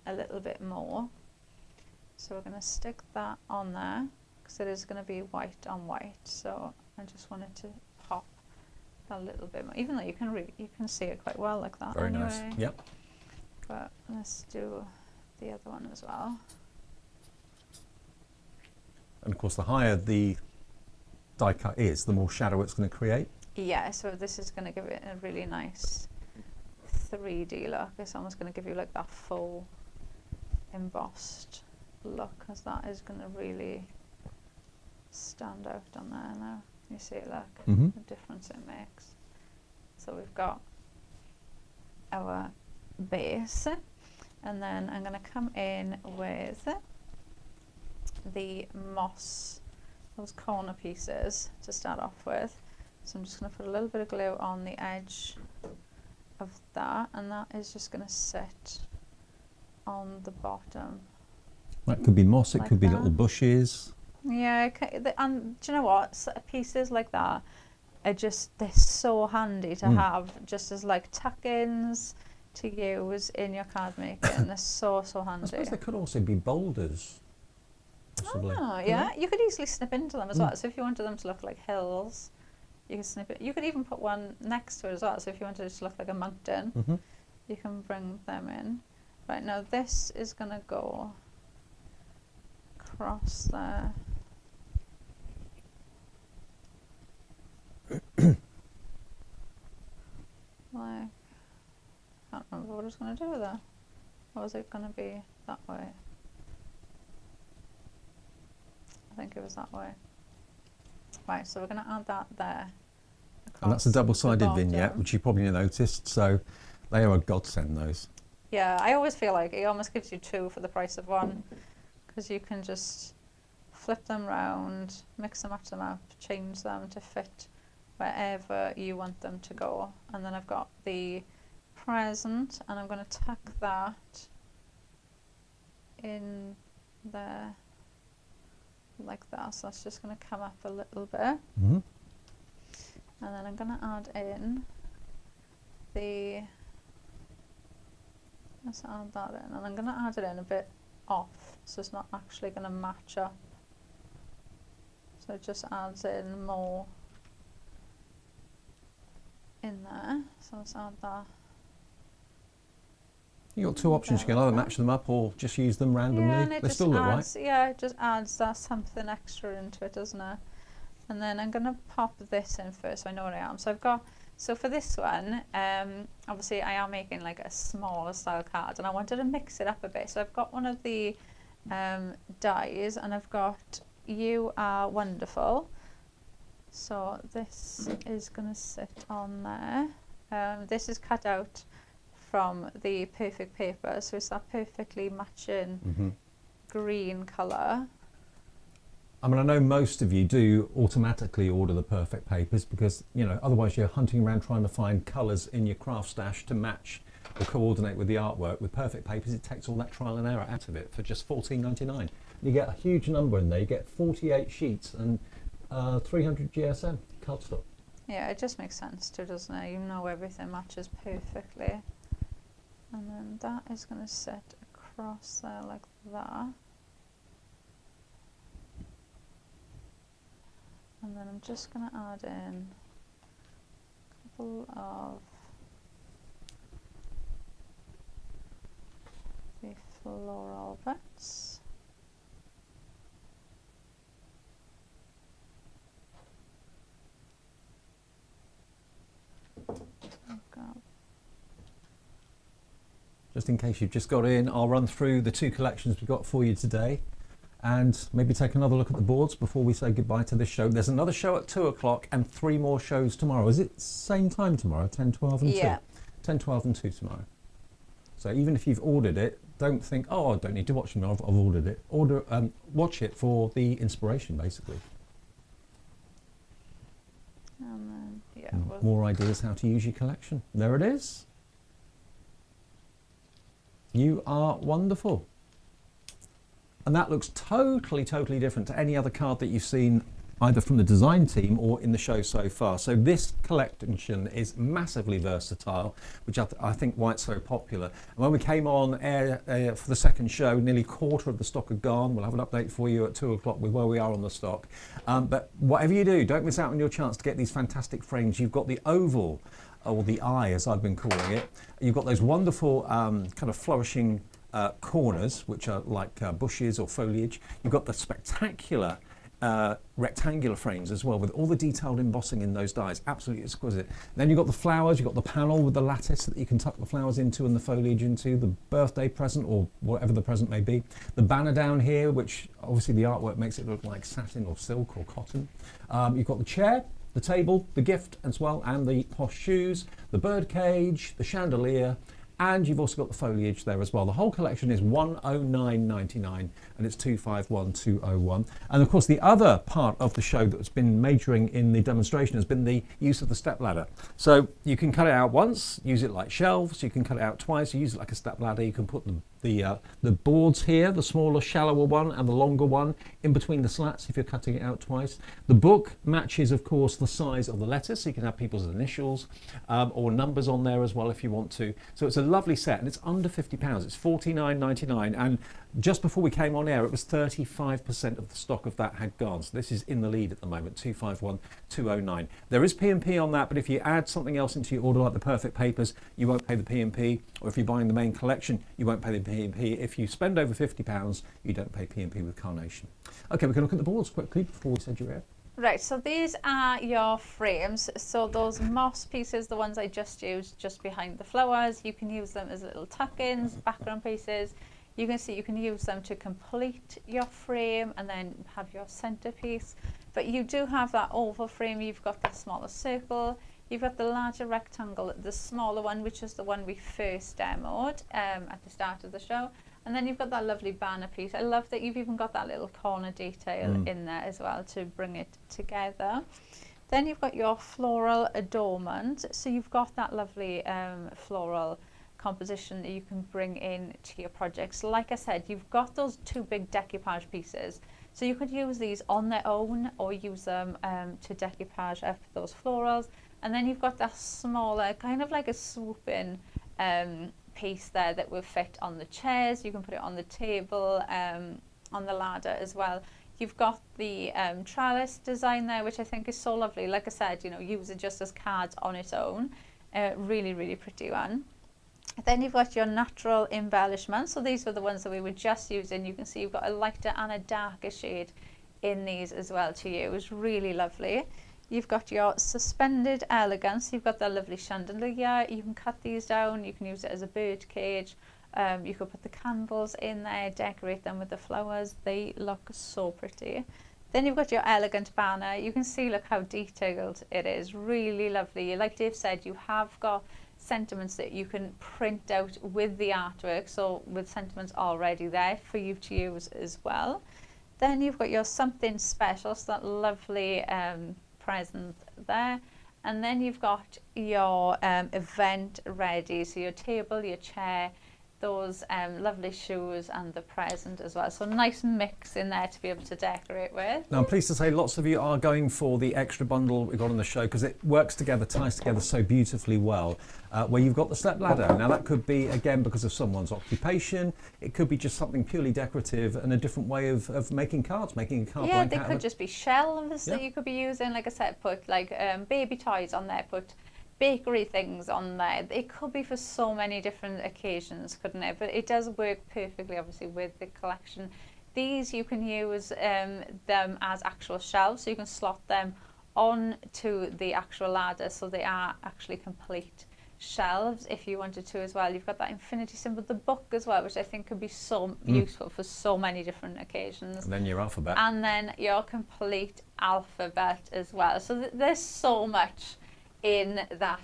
a little bit more. So we're going to stick that on there, because it is going to be white on white. So I just wanted to pop a little bit more, even though you can see it quite well like that. Very anyway. nice. Yep. But let's do the other one as well. And of course, the higher the die cut is, the more shadow it's going to create. Yeah, so this is going to give it a really nice 3D look. It's almost going to give you like that full embossed look, because that is going to really stand out on there now. You see it, look, the difference it makes. So we've got our base, and then I'm going to come in with the moss, those corner pieces to start off with. So I'm just going to put a little bit of glue on the edge of that, and that is just going to sit on the bottom That could be moss, it Like could be that. little bushes. Yeah, and do you know what? Pieces like that are just, they're so handy to have just as like tuck-ins to use in your card making. They're so I handy. suppose they could also be boulders, possibly. Oh, yeah. You could easily snip into them as well. So if you wanted them to look like hills, you could snip it. You could even put one next to it as well. So if you wanted it to look like a mountain, you can bring them in. Right, now this is going to go across there. Like, I can't remember what I was going to do with that. Or was it going to be that way? I think it was that way. Right, so we're going to add that there. And that's a across the double-sided vignette, bottom. which you probably noticed, so they are a godsend, those. Yeah, I always feel like it almost gives you two for the price of one, because you can just flip them round, mix and match them up, change them to fit wherever you want them to go. And then I've got the present, and I'm going to tuck that in there like that. So that's just going to come up a little bit. Mm-hmm. And then I'm going to add in the, let's add that in, and I'm going to add it in a bit off, so it's not actually going to match up. So it just adds in more in there. So let's add that. You've got two options. You can either match them up or just use them randomly. Yeah, and it They just still look right. adds, yeah, it just adds that something extra into it, doesn't it? And then I'm going to pop this in first so I know what I am. So I've got, so for this one, obviously I am making like a smaller style card, and I wanted to mix it up a bit. So I've got one of the dies, and I've got You Are Wonderful. So this is going to sit on there. This is cut out from the Perfect paper, so it's that perfectly matching green colour. I mean, I know most of you do automatically order the Perfect papers because, you know, otherwise you're hunting around trying to find colours in your craft stash to match or coordinate with the artwork. With Perfect papers, it takes all that trial and error out of it for just $14.99. You get a huge number in there. You get 48 sheets and 300 GSM cardstock. Yeah, it just makes sense too, doesn't it? You know everything matches perfectly. And then that is going to sit across there like that. And then I'm just going to add in a couple of the floral bits. Just in case you've just got in, I'll run through the two collections we've got for you today and maybe take another look at the boards before we say goodbye to this show. There's another show at 2 o'clock and 3 more shows tomorrow. Is it same time tomorrow, 10, 12 and 2? Yeah. 10, 12 and 2 tomorrow. So even if you've ordered it, don't think, oh, I don't need to watch it, I've ordered it. Watch it for the inspiration, basically. And then, yeah. And more ideas how to use your collection. There it is. You Are Wonderful. And that looks totally, totally different to any other card that you've seen either from the design team or in the show so far. So this collection is massively versatile, which I think why it's so popular. And when we came on air for the second show, nearly a quarter of the stock had gone. We'll have an update for you at 2 o'clock with where we are on the stock. But whatever you do, don't miss out on your chance to get these fantastic frames. You've got the oval, or the eye as I've been calling it. You've got those wonderful kind of flourishing corners, which are like bushes or foliage. You've got the spectacular rectangular frames as well, with all the detailed embossing in those dies. Absolutely exquisite. Then you've got the flowers, you've got the panel with the lattice that you can tuck the flowers into and the foliage into, the birthday present or whatever the present may be. The banner down here, which obviously the artwork makes it look like satin or silk or cotton. You've got the chair, the table, the gift as well, and the posh shoes, the bird cage, the chandelier, and you've also got the foliage there as well. The whole collection is $109.99 and it's $251,201. And of course the other part of the show that's been majoring in the demonstration has been the use of the step ladder. So you can cut it out once, use it like shelves, you can cut it out twice, use it like a step ladder, you can put the the boards here, the smaller, shallower one and the longer one in between the slats if you're cutting it out twice. The book matches, of course, the size of the letters, so you can have people's initials or numbers on there as well if you want to. So it's a lovely set, and it's under £50. It's $49.99, and just before we came on air, it was 35% of the stock of that had gone. So this is in the lead at the moment, 251209. There is P&P on that, but if you add something else into your order, like the Perfect Papers, you won't pay the P&P, or if you're buying the main collection, you won't pay the P&P. If you spend over £50, you don't pay P&P with Carnation. Okay, we can look at the boards quickly before we send you out. Right, so these are your frames. So those moss pieces, the ones I just used just behind the flowers, you can use them as little tuck-ins, background pieces. You can see you can use them to complete your frame and then have your centerpiece. But you do have that oval frame, you've got the smaller circle, you've got the larger rectangle, the smaller one, which is the one we first demoed at the start of the show. And then you've got that lovely banner piece. I love that you've even got that little corner detail in there as well to bring it together. Then you've got your floral adornment. So you've got that lovely floral composition that you can bring in to your projects. Like I said, you've got those two big decoupage pieces. So you could use these on their own or use them to decoupage up those florals. And then you've got that smaller, kind of like a swoop-in piece there that will fit on the chairs. You can put it on the table, on the ladder as well. You've got the trellis design there, which I think is so lovely. Like I said, you know, use it just as cards on its own. Really, really pretty one. Then you've got your natural embellishments. So these were the ones that we were just using. You can see you've got a lighter and a darker shade in these as well to use. Really lovely. You've got your suspended elegance. You've got that lovely chandelier. You can cut these down. You can use it as a bird cage. You could put the candles in there, decorate them with the flowers. They look so pretty. Then you've got your elegant banner. You can see, look how detailed it is. Really lovely. Like Dave said, you have got sentiments that you can print out with the artwork. So with sentiments already there for you to use as well. Then you've got your something special. So that lovely present there, and then you've got your event ready, so your table, your chair, those lovely shoes and the present as well. So nice mix in there to be able to decorate with. Now I'm pleased to say lots of you are going for the extra bundle we got on the show because it works together, ties together so beautifully well, where you've got the step ladder. Now that could be again because of someone's occupation, it could be just something purely decorative and a different way of making cards, making a card. Yeah, they could just be shelves that you could be using. Like I said, put like baby toys on there, put bakery things on there. It could be for so many different occasions, couldn't it? But it does work perfectly, obviously, with the collection. These you can use them as actual shelves, so you can slot them onto the actual ladder, so they are actually complete shelves if you wanted to as well. You've got that infinity symbol, the book as well, which I think could be so useful for so many different occasions. And then your alphabet. And then your complete alphabet as well. So there's so much in that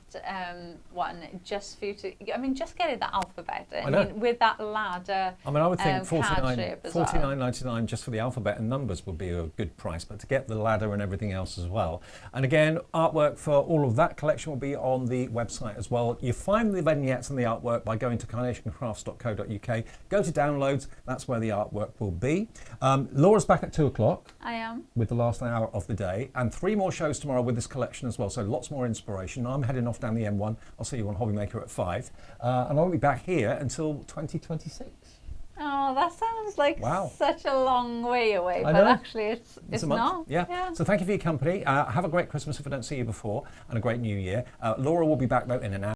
one just for you to, I mean, just getting the alphabet. I mean, with that ladder. I mean, I would think $49.99 just for the alphabet and numbers would be a good price, but to get the ladder and everything else as well. And again, artwork for all of that collection will be on the website as well. You find the vignettes and the artwork by going to carnationcrafts.co.uk. Go to downloads, that's where the artwork will be. Laura's back at 2 o'clock. I am. With the last hour of the day, and 3 more shows tomorrow with this collection as well, so lots more inspiration. I'm heading off down the M1. I'll see you on Hobbymaker at 5, and I won't be back here until 2026. Oh, that sounds like such a long way away, but actually it's not. Yeah. So thank you for your company. Have a great Christmas if I don't see you before, and a great New Year. Laura will be back though in an hour.